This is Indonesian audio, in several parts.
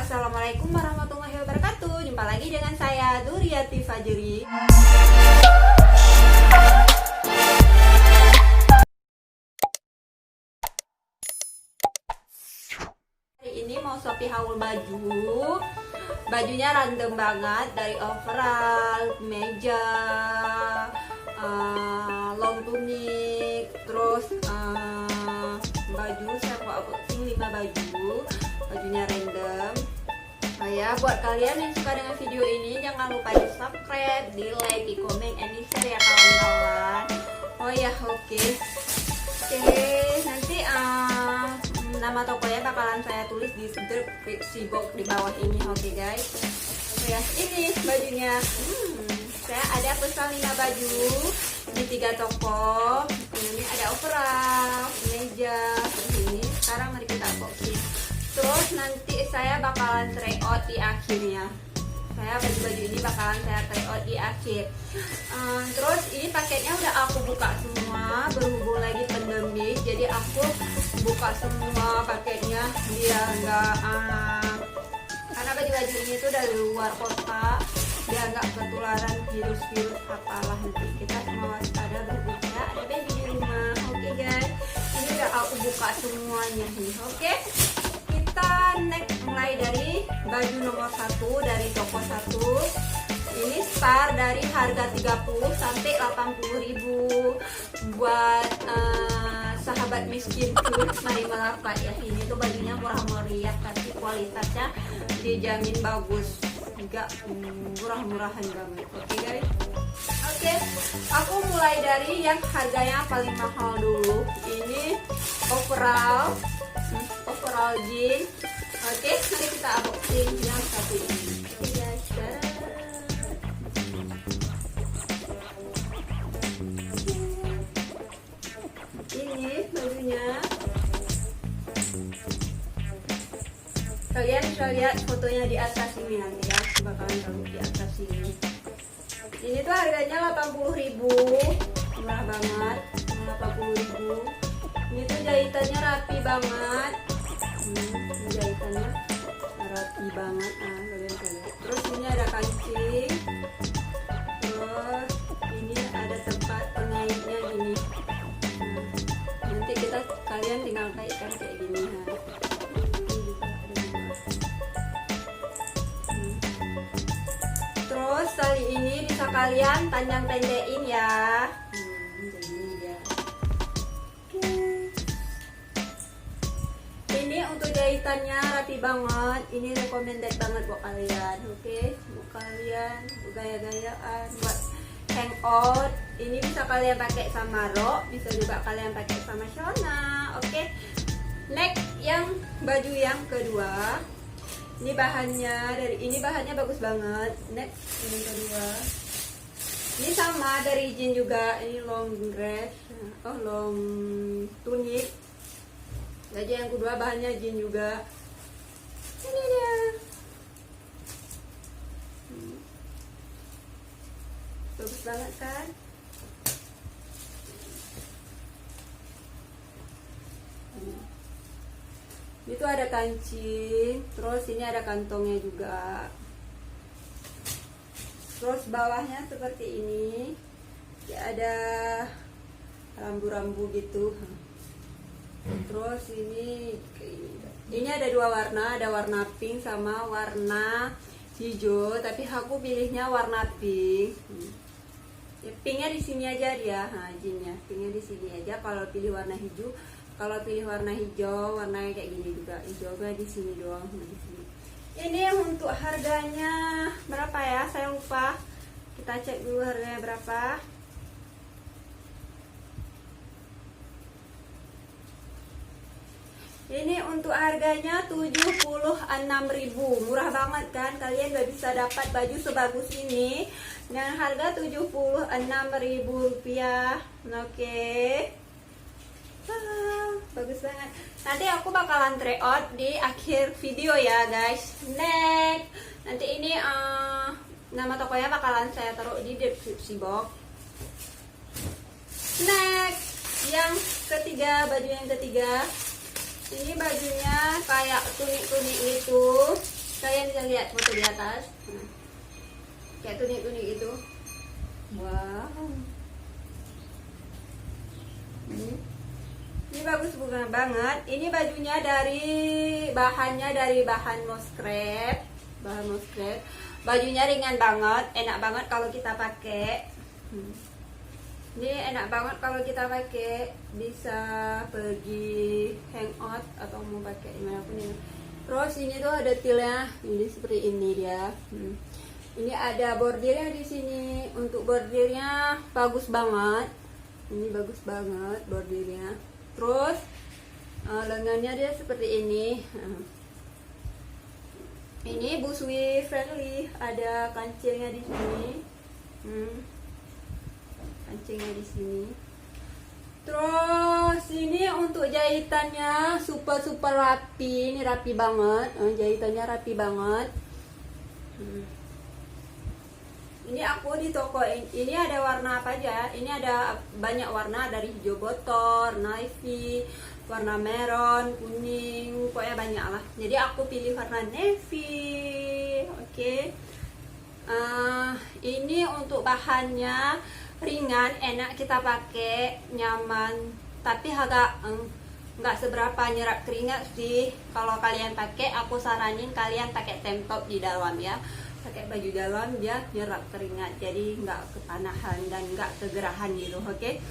Assalamualaikum warahmatullahi wabarakatuh. Jumpa lagi dengan saya Duriati Fajri. Hari ini mau Shopee haul baju. Bajunya random banget, dari overall, meja, long tunic, terus baju saya mau unboxing 5 baju. Bajunya random. Ya, buat kalian yang suka dengan video ini, jangan lupa di subscribe, di like, di komen, and di share ya kawan-kawan. Oh ya, oke. Nanti nama tokonya bakalan saya tulis di deskripsi box di bawah ini, oke guys. Ya, ini bajunya. Saya ada pesan 5 baju di 3 toko. Ini ada overall, meja, ini. Sekarang mari kita unboxing. Terus nanti saya bakalan try out di akhirnya. Saya baju-baju ini bakalan saya try out di akhir. Terus ini paketnya udah aku buka semua, berhubung lagi pandemi, jadi aku buka semua paketnya biar enggak karena baju-baju ini tuh dari luar kota, biar enggak ketularan virus-virus apalah. Nanti kita semua waspada, berhubungnya ada baby di rumah. Oke guys, ini udah aku buka semuanya nih. Oke, kita next mulai dari baju nomor 1 dari toko 1. Ini start dari harga 30 sampai 80.000 buat sahabat miskin pun mari melapak ya. Ini tuh bajunya murah meriah tapi kualitasnya dijamin bagus, enggak murah-murahan banget. Oke guys. Oke, aku mulai dari yang harganya paling mahal dulu. Ini overall jeans. Oke, mari kita unboxing yang satu ini. Oke guys. Ini bajunya. Kalian bisa lihat fotonya di atas ini nanti ya. Bakalan taruh di atas ini. Ini tuh harganya 80.000. Murah banget. 80.000. Ini tuh jahitannya rapi banget. Jahitannya rapi banget. Kalian lihat. Terus ini ada kancing. Terus ini ada tempat pengaitnya gini. Nanti kalian tinggal kaitkan kayak gini. Terus tali ini bisa kalian panjang pendekin ya. Ini untuk jahitannya rapi banget. Ini recommended banget buat kalian. Oke, buat kalian gaya-gayaan, buat hangout. Ini bisa kalian pakai sama rok, bisa juga kalian pakai sama shona. Oke. Next, yang baju yang kedua. Ini bahannya bagus banget. Next, yang kedua. Ini sama dari jeans juga. Ini long dress, long tunic. Baju yang kedua bahannya jeans juga. Ini dia. Bagus banget kan? Itu ada kancing, terus ini ada kantongnya juga. Terus bawahnya seperti ini, ya ada rambu-rambu gitu. Terus ini ada 2 warna, ada warna pink sama warna hijau, tapi aku pilihnya warna pink. Ya, pinknya di sini aja dia, jeansnya pinknya di sini aja. Kalau pilih warna hijau, warnanya kayak gini juga, hijaunya di sini doang, di sini. Ini untuk harganya berapa ya? Saya lupa. Kita cek dulu harganya berapa. Ini untuk harganya 76.000. Murah banget kan? Kalian gak bisa dapat baju sebagus ini dengan harga 76.000 rupiah. Oke. Bagus banget. Nanti aku bakalan try out di akhir video ya guys. Next, nanti ini nama tokonya bakalan saya taruh di deskripsi box. Next, yang ketiga, baju yang ketiga. Ini bajunya kayak tunik-tunik gitu. Kalian bisa lihat foto di atas. Nah, kayak tunik-tunik itu. Wow. Ini bagus banget. Ini bajunya bahannya dari bahan moskrep. Bajunya ringan banget, enak banget kalau kita pakai. Ini enak banget kalau kita pakai, bisa pergi hangout atau mau pakai dimanapun ya. Terus ini tuh ada tilnya, ini seperti ini dia. Ini ada bordirnya di sini. Untuk bordirnya bagus banget. Ini bagus banget bordirnya. Terus lengannya dia seperti ini. Ini busui friendly, ada kancingnya di sini. Kancingnya di sini. Terus ini untuk jahitannya super rapi, ini rapi banget. Jahitannya rapi banget. Ini aku di toko ini ada warna apa aja? Ini ada banyak warna, dari hijau botor, navy, warna merah, kuning, pokoknya banyak lah. Jadi aku pilih warna navy. Oke. Ini untuk bahannya ringan, enak kita pakai, nyaman, tapi agak nggak seberapa nyerap keringat sih. Kalau kalian pakai, aku saranin kalian pakai tank top di dalam ya. Pakai baju dalam dia nyerap keringat, jadi nggak kepanahan dan nggak kegerahan gitu. Oke.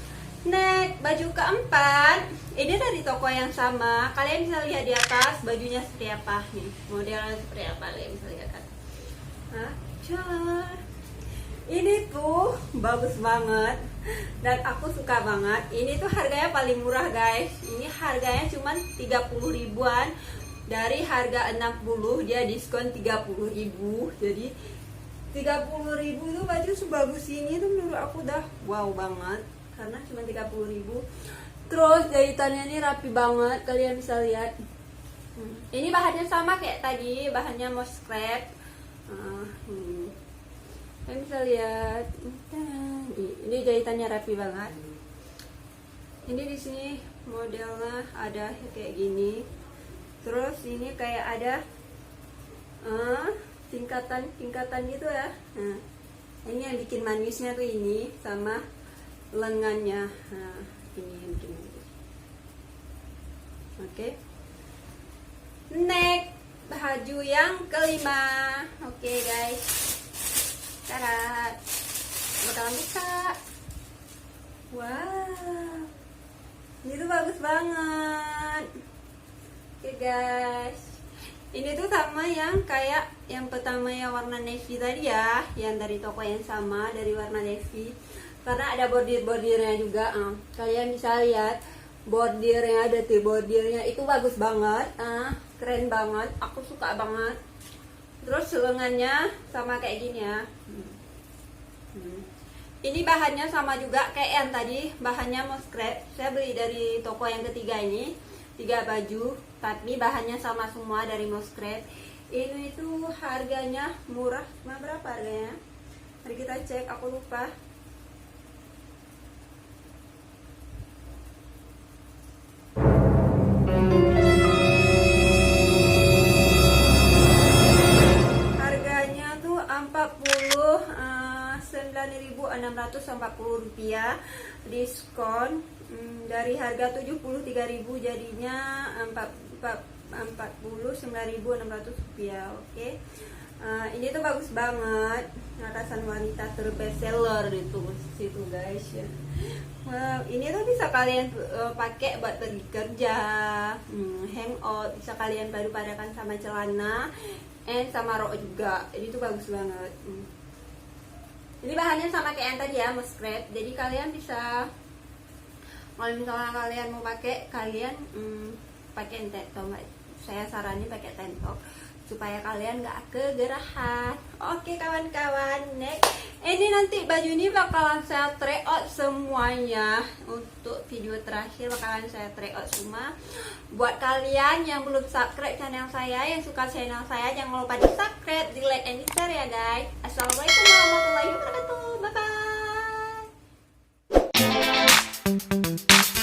Next, baju keempat. Ini dari toko yang sama. Kalian bisa lihat di atas bajunya seperti apa nih, modelnya seperti apa, kalian bisa lihat kan. Ini tuh bagus banget dan aku suka banget. Ini tuh harganya paling murah guys. Ini harganya cuma 30 ribuan. Dari harga 60 dia diskon 30 ribu. Jadi 30 ribu tuh baju sebagus ini tuh menurut aku udah wow banget, karena cuma 30 ribu. Terus jahitannya ini rapi banget, kalian bisa lihat. Ini bahannya sama kayak tadi, bahannya moskrep. Kalian bisa lihat. Ini jahitannya rapi banget. Ini di sini modelnya ada kayak gini. Terus ini kayak ada tingkatan gitu ya. Nah, ini yang bikin manisnya tuh ini sama lengannya. Nah, ini yang bikin manis. Oke. Next, baju yang kelima. Oke guys. Tada. Bakalan buka. Wow. Ini tuh bagus banget. Oke guys, ini tuh sama yang kayak yang pertama yang warna navy tadi ya, yang dari toko yang sama, dari warna navy, karena ada bordirnya juga. Kalian bisa lihat bordirnya, ada tuh bordirnya, itu bagus banget, keren banget, aku suka banget. Terus lengannya sama kayak gini ya. Ini bahannya sama juga kayak yang tadi, bahannya moskrep. Saya beli dari toko yang ketiga ini, 3 baju, tapi bahannya sama semua dari moskrep. Ini tuh harganya murah. Berapa harganya? Mari kita cek, aku lupa. Harganya tuh 9.640 rupiah, diskon dari harga 73.000 jadinya 49.600 rupiah. Oke. Ini tuh bagus banget, atasan wanita terbest seller itu situ guys ya. Wow, ini tuh bisa kalian pakai buat pergi kerja, hangout, bisa kalian padu-padakan sama celana sama rok juga. Ini tuh bagus banget. Ini bahannya sama kayak yang tadi ya, moskrep. Jadi kalian bisa, kalau misalnya kalian mau pakai, kalian pakai tank top. Saya saranin pakai tank top supaya kalian gak kegerahan. Oke kawan-kawan, next. Ini nanti baju ini bakalan saya try out semuanya. Untuk video terakhir bakalan saya try out semua. Buat kalian yang belum subscribe channel saya, yang suka channel saya, jangan lupa di subscribe, di like, and di share ya guys. Assalamualaikum warahmatullahi wabarakatuh. Bye bye.